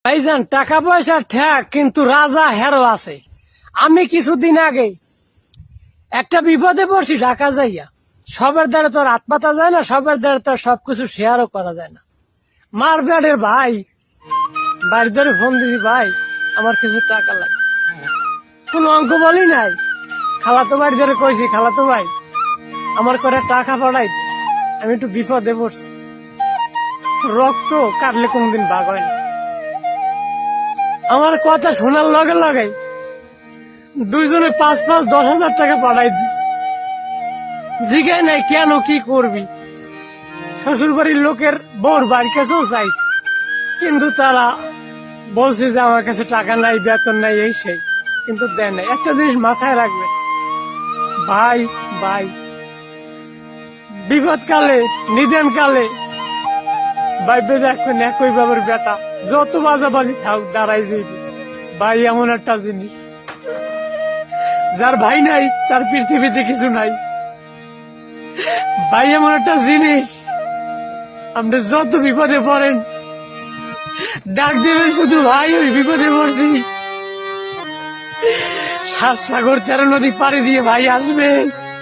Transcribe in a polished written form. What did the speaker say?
ভাইজান টাকা পয়সা ঠেক কিন্তু রাজা হেরো আছে। আমি কিছুদিন আগে একটা বিপদে পড়ছি ঢাকা যাইয়া। সবার দ্বারা তো হাত পাতা যায় না, সবার দ্বারা তো সবকিছু শেয়ারও করা যায় না। মার ব্যাডের ভাই বাড়ির ধরে ফোন দিছি, ভাই আমার কিছু টাকা লাগে। কোন অঙ্ক বলি নাই, খালাতো বাড়ি ধরে কইছি, খালাতো ভাই আমার করে টাকা পাঠাই দে, আমি একটু বিপদে পড়ছি। রক্ত কাটলে কোনদিন ভাগ হয় না। আমার কথা শোনার লগে লগে দুইজনে 5,000-10,000 টাকা পাঠাই দিস। জিগাই নাই কেন, কি করবি। শ্বশুর বাড়ির লোকের বউর বাড়ির কাছেও চাইছি, কিন্তু তারা বলছে যে আমার কাছে টাকা নাই, বেতন নাই, এই সেই, কিন্তু দেয় নাই। একটা জিনিস মাথায় রাখবে ভাই, ভাই বিপদ কালে নিদেন কালে ভাইবে দেখবেন একই বাবার বেটা যত বাজাবাজি থাক দাঁড়াই যাইবে। ভাই এমন একটা জিনিস, যার ভাই নাই তার পৃথিবীতে কিছু নাই। ভাই এমন একটা জিনিস, আপনি যত বিপদে পড়েন ডাক দেবেন শুধু ভাই ওই বিপদে পড়ছি। 7 সাগর 13 নদী পাড়ি দিয়ে ভাই আসবে।